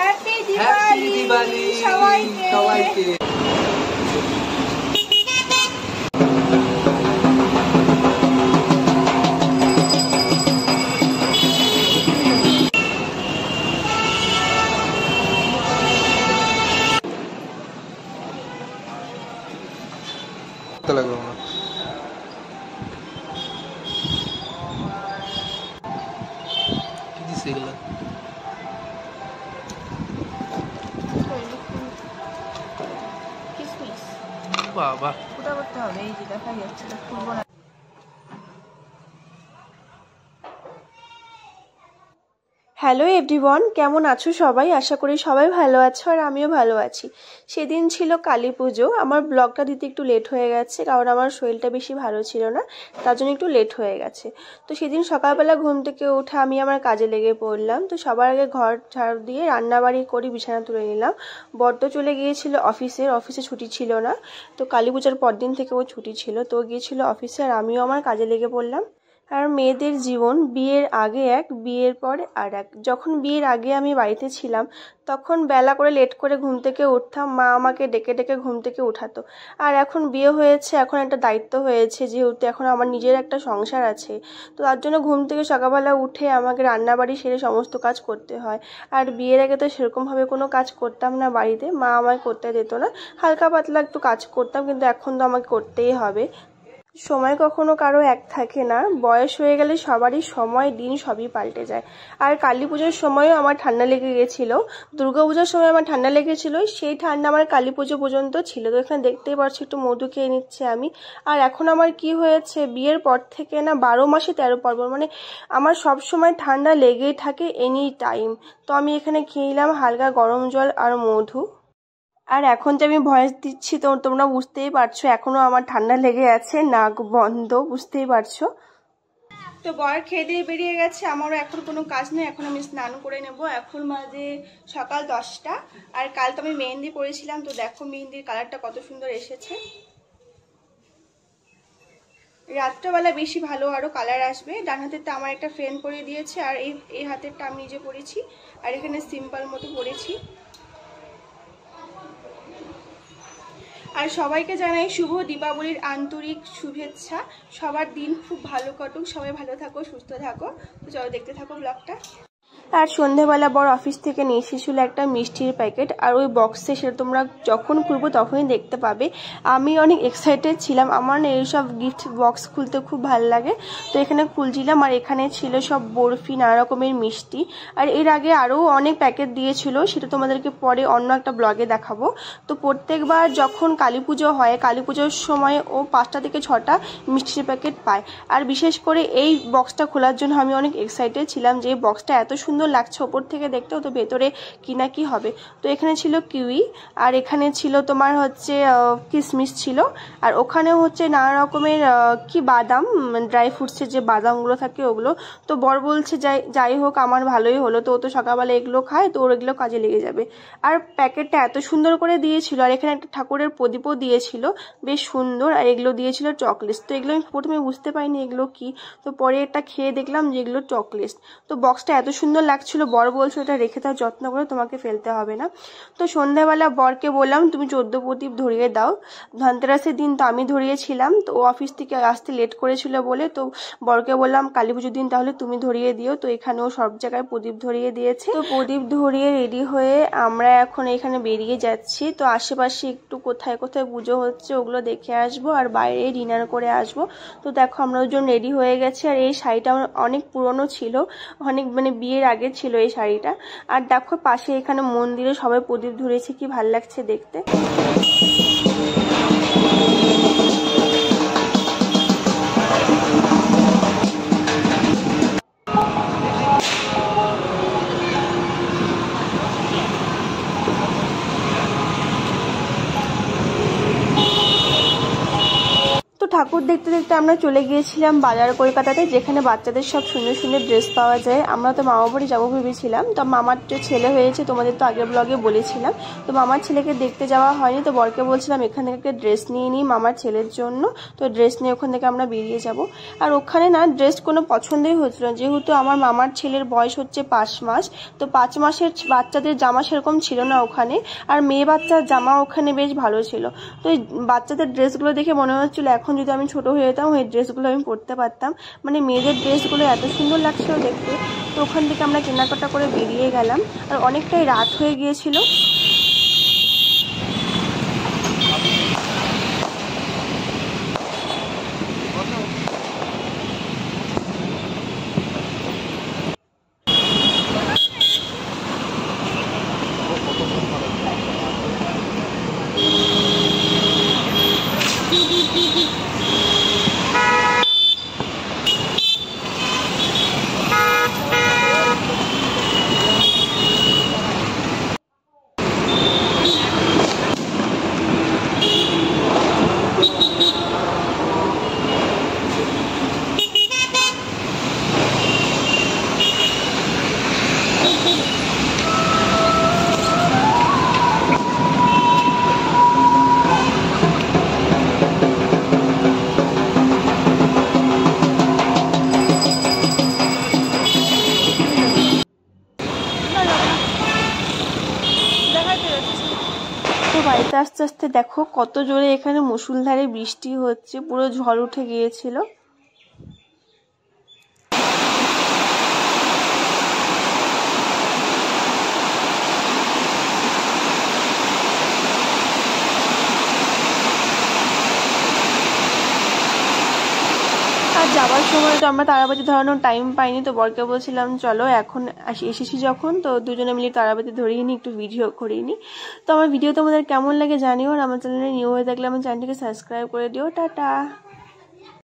Happy Diwali সবাইকে। লাগলো না কি দিছে এগুলা কিসমিস বাবা ফুটা করতে হবে এই যে দেখা যাচ্ছে খুলবো না। হ্যালো এভরিওয়ান, কেমন আছো সবাই? আশা করি সবাই ভালো আছো আর আমিও ভালো আছি। সেদিন ছিল কালী পুজো। আমার ব্লগটা দিতে একটু লেট হয়ে গেছে কারণ আমার শরীরটা বেশি ভালো ছিল না, তার জন্য একটু লেট হয়ে গেছে। তো সেদিন সকালবেলা ঘুম থেকে উঠে আমি আমার কাজে লেগে পড়লাম। তো সবার আগে ঘর ঝাড় দিয়ে রান্নাবাড়ি করে বিছানা তুলে নিলাম। বড্ড চলে গিয়েছিল অফিসে ছুটি ছিল না, তো কালী পূজার পরদিন থেকে ও ছুটি ছিল, তো গিয়েছিল অফিসে আর আমিও আমার কাজে লেগে পড়লাম। আর মেয়েদের জীবন বিয়ের আগে এক, বিয়ের পরে আর এক। যখন বিয়ের আগে আমি বাড়িতে ছিলাম তখন বেলা করে লেট করে ঘুম থেকে উঠতাম, মা আমাকে ডেকে ডেকে ঘুম থেকে উঠাতো। আর এখন বিয়ে হয়েছে, এখন একটা দায়িত্ব হয়েছে, যেহেতু এখন আমার নিজের একটা সংসার আছে, তো তার জন্য ঘুম থেকে সকালবেলা উঠে আমাকে রান্নাবাড়ি সেরে সমস্ত কাজ করতে হয়। আর বিয়ের আগে তো সেরকমভাবে কোনো কাজ করতাম না বাড়িতে, মা আমায় করতে দিত না, হালকা পাতলা একটু কাজ করতাম, কিন্তু এখন তো আমাকে করতেই হবে। সময় কখনো কারো এক থাকে না, বয়স হয়ে গেলে সবারই সময় দিন সবই পাল্টে যায়। আর কালী পুজোর সময়ও আমার ঠান্ডা লেগে গেছিলো, দুর্গা পুজোর সময় আমার ঠান্ডা লেগেছিল, সেই ঠান্ডা আমার কালী পুজো পর্যন্ত ছিল। তো এখানে দেখতেই পাচ্ছি একটু মধু খেয়ে নিচ্ছে আমি। আর এখন আমার কি হয়েছে, বিয়ের পর থেকে না 12 মাসে 13 পার্বণ, মানে আমার সব সময় ঠান্ডা লেগেই থাকে এনি টাইম। তো আমি এখানে খেয়ে নিলাম হালকা গরম জল আর মধু। আর এখন যে আমি ভয়েস দিচ্ছি তো তোমরা বুঝতেই পারছো এখনো আমার ঠান্ডা লেগে আছে, নাক বন্ধ, বুঝতেই পারছো। তো বর খেয়ে দিয়ে বেরিয়ে গেছে, আমারও এখন কোনো কাজ নেই, এখন আমি স্নান করে নেব। এখন বাজে সকাল 10টা। আর কাল তো আমি মেহেন্দি পরেছিলাম, তো দেখো মেহেন্দির কালারটা কত সুন্দর এসেছে। রাত্রেবেলা বেশি ভালো আরও কালার আসবে। ডান হাতেরটা আমার একটা ফ্রেন্ড পরিয়ে দিয়েছে, আর এই হাতেরটা আমি নিজে পরেছি, আর এখানে সিম্পল মতো পরেছি। আর সবাইকে জানাই শুভ দীপাবলির আন্তরিক শুভেচ্ছা। সবার দিন খুব ভালো কাটুক, সবাই ভালো থাকো, সুস্থ থাকো। তো চলো দেখতে থাকো ব্লগটা। আর সন্ধ্যেবেলা বড় অফিস থেকে নিয়ে এসেছিল একটা মিষ্টির প্যাকেট, আর ওই বক্সে সেটা তোমরা যখন খুলবো তখনই দেখতে পাবে। আমি অনেক এক্সাইটেড ছিলাম, আমার না এইসব গিফট বক্স খুলতে খুব ভালো লাগে। তো এখানে খুলছিলাম, আর এখানে ছিল সব বরফি, নানা রকমের মিষ্টি। আর এর আগে আরও অনেক প্যাকেট দিয়েছিল, সেটা তোমাদেরকে পরে অন্য একটা ব্লগে দেখাবো। তো প্রত্যেকবার যখন কালী পুজো হয়, কালী পুজোর সময় ও 5টা থেকে 6টা মিষ্টির প্যাকেট পায়। আর বিশেষ করে এই বক্সটা খোলার জন্য আমি অনেক এক্সাইটেড ছিলাম, যে এই বক্সটা এত সুন্দর লাগছে ওপর থেকে দেখতেও, তো ভেতরে কি না কি হবে। তো এখানে ছিল কিউই, আর এখানে ছিল তোমার হচ্ছে কিশমিশ ছিল, আর ওখানেও হচ্ছে নানা রকমের কি বাদাম, ড্রাই ফ্রুটসের যে বাদামগুলো থাকে ওগুলো। তো বর বলছে যাই হোক আমার ভালোই হলো, তো ও তো সকালবেলা এগুলো খায়, তো ওর এগুলো কাজে লেগে যাবে। আর প্যাকেটটা এত সুন্দর করে দিয়েছিল, আর এখানে একটা ঠাকুরের প্রদীপও দিয়েছিল বেশ সুন্দর, আর এগুলো দিয়েছিল চকলেট। তো এগুলো আমি প্রথমে বুঝতে পারিনি এগুলো কি, তো পরে একটা খেয়ে দেখলাম যে এগুলো চকলেট। তো বক্সটা এত সুন্দর লাগছিল, বর বলছো এটা রেখে দাও যত্ন করে, তোমাকে ফেলতে হবে না। তো সন্ধ্যাবেলা বরকে বললাম তুমি 14 প্রদীপ ধরিয়ে দাও। ধনতেরাসের দিন তো আমি ধরিয়েছিলাম, তো ও অফিস থেকে আসতে লেট করেছিল বলে, তো বরকে বললাম কালী পুজোর দিন তাহলে তুমি ধরিয়ে দিও। তো এখানেও সব জায়গায় প্রদীপ ধরিয়ে দিয়েছে। তো প্রদীপ ধরিয়ে রেডি হয়ে আমরা এখন এখানে বেরিয়ে যাচ্ছি। তো আশেপাশে একটু কোথায় কোথায় পুজো হচ্ছে ওগুলো দেখে আসবো, আর বাইরে ডিনার করে আসবো। তো দেখো আমরা দুজন রেডি হয়ে গেছি, আর এই শাড়িটা আমার অনেক পুরনো ছিল, অনেক মানে বিয়ের আগে ছিল এই শাড়িটা। আর দেখো পাশে এখানে মন্দিরে সবাই প্রদীপ ধরেছে, কি ভাল লাগছে দেখতে। ঠাকুর দেখতে দেখতে আমরা চলে গিয়েছিলাম বাজার কলকাতাতে, যেখানে বাচ্চাদের সব সুন্দর সুন্দর ড্রেস পাওয়া যায়। আমরা তো মামা বাড়ি যাবো ভেবেছিলাম, তো মামার যে ছেলে হয়েছে তোমাদের তো আগের ব্লগে বলেছিলাম, তো মামার ছেলেকে দেখতে যাওয়া হয়নি। তো বরকে বলছিলাম এখান থেকে একটা ড্রেস নিয়ে নিই মামার ছেলের জন্য, তো ড্রেস নিয়ে ওখান থেকে আমরা বেরিয়ে যাব। আর ওখানে না ড্রেস কোনো পছন্দই হচ্ছিল না, যেহেতু আমার মামার ছেলের বয়স হচ্ছে 5 মাস, তো 5 মাসের বাচ্চাদের জামা সেরকম ছিল না ওখানে, আর মেয়ে বাচ্চার জামা ওখানে বেশ ভালো ছিল। তো এই বাচ্চাদের ড্রেসগুলো দেখে মনে হচ্ছিল এখন যদি আমি ছোট হয়ে যেতাম ওই ড্রেসগুলো আমি পরতে পারতাম, মানে মেয়েদের ড্রেসগুলো এত সুন্দর লাগছিল দেখতে। তো ওখান থেকে আমরা কেনাকাটা করে বেরিয়ে গেলাম, আর অনেকটাই রাত হয়ে গিয়েছিল। তো বাড়িতে আস্তে আস্তে দেখো কত জোরে এখানে মুষলধারে বৃষ্টি হচ্ছে, পুরো ঝড় উঠে গিয়েছিল। আর যাওয়ার সময় তো আমরা তারাবাতি ধরানোর টাইম পাইনি, তো বরকে বলছিলাম চলো এখন এসেছি যখন, তো দুজনে মিলে তারাবাতি ধরিয়ে নিই, একটু ভিডিও করিয়ে নিই। তো আমার ভিডিও তোমাদের কেমন লাগে জানিও, আর আমার চ্যানেলে নিউ হয়ে থাকলে আমার চ্যানেলটিকে সাবস্ক্রাইব করে দিও। টাটা।